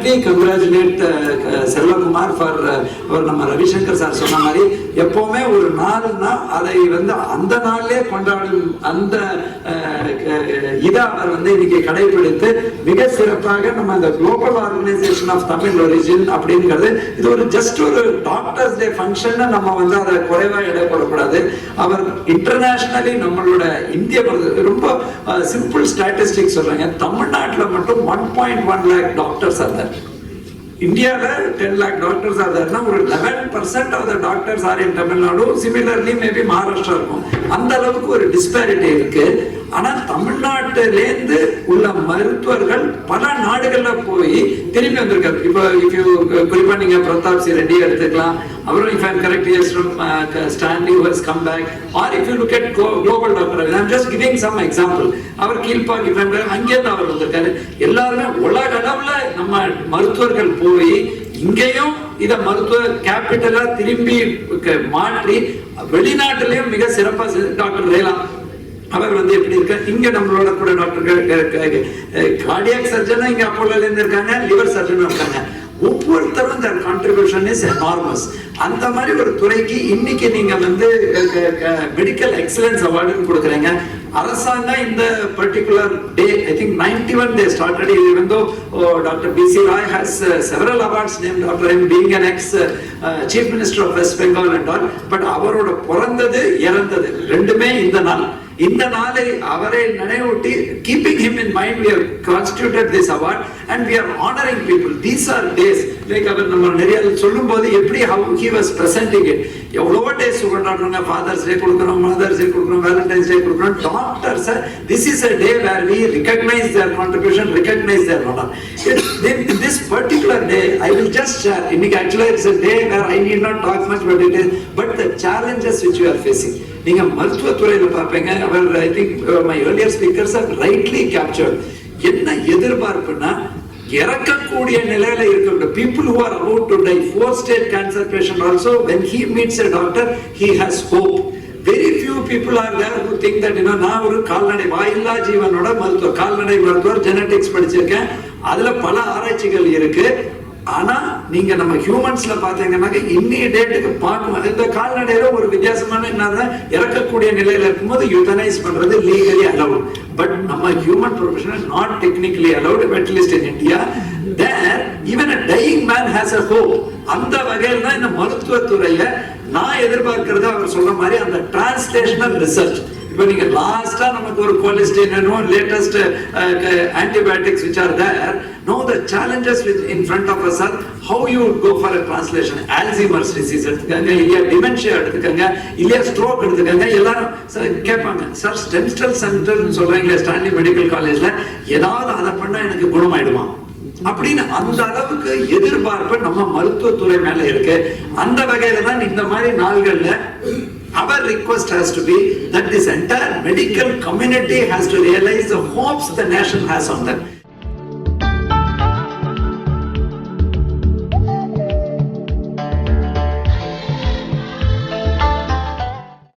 definitely congratulate Selvakumar for நம்ம Ravishankar sir சொன்ன மாதிரி எப்பவுமே ஒரு நாள்னா அதை வந்து அந்த நாள்லயே கொண்டாடும் அந்த இதை அவர் வந்து இன்னைக்கு கடைபிடித்து மிக சிறப்பாக நம்ம அந்த global organisation of Tamil origin அப்படிங்கிறது இது ஒரு ஜஸ்ட் ஒரு டாக்டர்ஸ் டே ஃபங்க்ஷன் நம்ம வந்து அதை குறைவா இடப்படக்கூடாது. அவர் இன்டர்நேஷனலி நம்மளோட இந்திய ரொம்ப சிம்பிள் ஸ்டாட்டிஸ்டிக்ஸ் சொல்றாங்க. தமிழ்நாட்டில் மட்டும் 1.1 lakh டாக்டர்ஸ் இருந்தார். இந்தியாவில் 10 lakh டாக்டர்ஸ் ஆதார்னா ஒரு 11% of the doctors are in Tamil Nadu. Similarly maybe Maharashtra இருக்கும். அந்த அளவுக்கு ஒரு டிஸ்பாரிட்டி இருக்கு. ஆனா தமிழ்நாட்டிலேருந்து உள்ள மருத்துவர்கள் பல நாடுகள்ல போய் திரும்பி வந்திருக்காரு. இப்போ குறிப்பா நீங்க பிரதாப் சி ரெட்டி எடுத்துக்கலாம். அவரும் if I'm correct he is from Stanley who has come back, or if you look at global doctor, I'm just giving some example. Our Kilpauk if I'm correct அங்கேருந்து அவர் வந்திருக்காரு. எல்லாருமே உலக அளவுல நம்ம மருத்துவர்கள் போய் இங்கேயும் இத மருத்துவ கேபிட்டலா திரும்பி மாற்றி வெளிநாட்டிலையும் மிக சிறப்பா டாக்டர் ரேலா அவர் வந்து எப்படி இருக்க இங்க நம்மளோட கூட டாக்டர் கார்டியாக் சர்ஜனா இங்க அப்போலோல இருந்து இருக்காங்க, லிவர் சர்ஜனும் இருக்காங்க. ஒவ்வொருத்தரும் இந்த கான்ட்ரிபியூஷன் இஸ் எனார்மஸ். அந்த மாதிரி ஒரு துறைக்கு இன்னைக்கு நீங்க வந்து மெடிக்கல் எக்ஸலன்ஸ் அவார்டு கொடுக்குறீங்க. அரசாங்கம் இந்த particular day I think 91 they started, even though Dr. B.C. Roy has several awards named after him, being an ex chief minister of West Bengal and all, but அவரோட பிறந்தது இறந்தது ரெண்டுமே இந்த நாள். இந்த நாளை அவரை நினைவூட்டி keeping him in mind we have constituted this award and we are honoring people. These are days like அவர் நம்ம நிறைய சொல்லும்போது எப்படி how he was presenting it. எவ்வளவோ டேஸ் கொண்டாடுறாங்க. ஃபாதர்ஸ் டே கொடுக்குறோம், மதர்ஸ் டே கொடுக்குறோம், வேலண்டைன்ஸ் டே கொடுக்குறோம். Doctors this is a day where we recognize their contribution, recognize their honor. This particular day I will just share. இன்னைக்கு actually it's a day where I need not talk much about it, but the challenges which you are facing. நீங்க மருத்துவத்துறையில பார்ப்பீங்க. அவர் I think my earlier speakers have rightly captured. என்ன எதிர்பார்ப்புனா இறக்கக்கூடிய நிலையில இருக்க people who are about to die, 4-stage cancer patient also, when he meets a doctor he has hope. Very few people are there who think that நான் ஒரு கால்நடை வாயில்லா ஜீவனோட மருத்துவர், கால்நடை மருத்துவர், ஜெனடிக்ஸ் படிச்சிருக்கேன், அதுல பல ஆராய்ச்சிகள் இருக்கு. ஆனா நீங்க நம்ம ஹியூமன்ஸ்ல பாத்தீங்கன்னா இன்னைய டேட்டுக்கு பார்க்கும் இந்த கால்நடையில ஒரு வித்தியாசமான என்ன இறக்கக்கூடிய நிலையில இருக்கும்போது யூத்தனைஸ் பண்றது லீகலி அலவுட். பட் நம்ம human professional not technically allowed, at least in India. There even a dying man has a hope. அந்த வகையில் தான் இந்த மருத்துவத்துறையில நான் எதிர்பார்க்கிறது அவர் சொல்ற மாதிரி அந்த டிரான்ஸ்லேஷனல் ரிசர்ச். இப்போ நீங்க லாஸ்டா நமக்கு ஒரு கோலிஸ்டின் latest antibiotics which are there. Now the challenges in front of us are how you would go for a translation. Alzheimer's disease எடுத்துக்கங்க, இல்லையா dementia எடுத்துக்கங்க, இல்லையா ஸ்ட்ரோக் எடுத்துக்கங்க. எல்லாரும் கேட்பாங்க சார் ஸ்டெம் செல் சென்டர்னு சொல்றாங்க ஸ்டான்லி மெடிக்கல் காலேஜ்ல, ஏதாவது அதை பண்ணா எனக்கு குணமாயிடுமா அப்படின்னு அந்த அளவுக்கு எதிர்பார்ப்பு நம்ம மருத்துவத்துறை மேல இருக்கு. அந்த வகையில தான் இந்த மாதிரி நாள்கள்ல our request has to be that this entire medical community has to realize the hopes the nation has on them.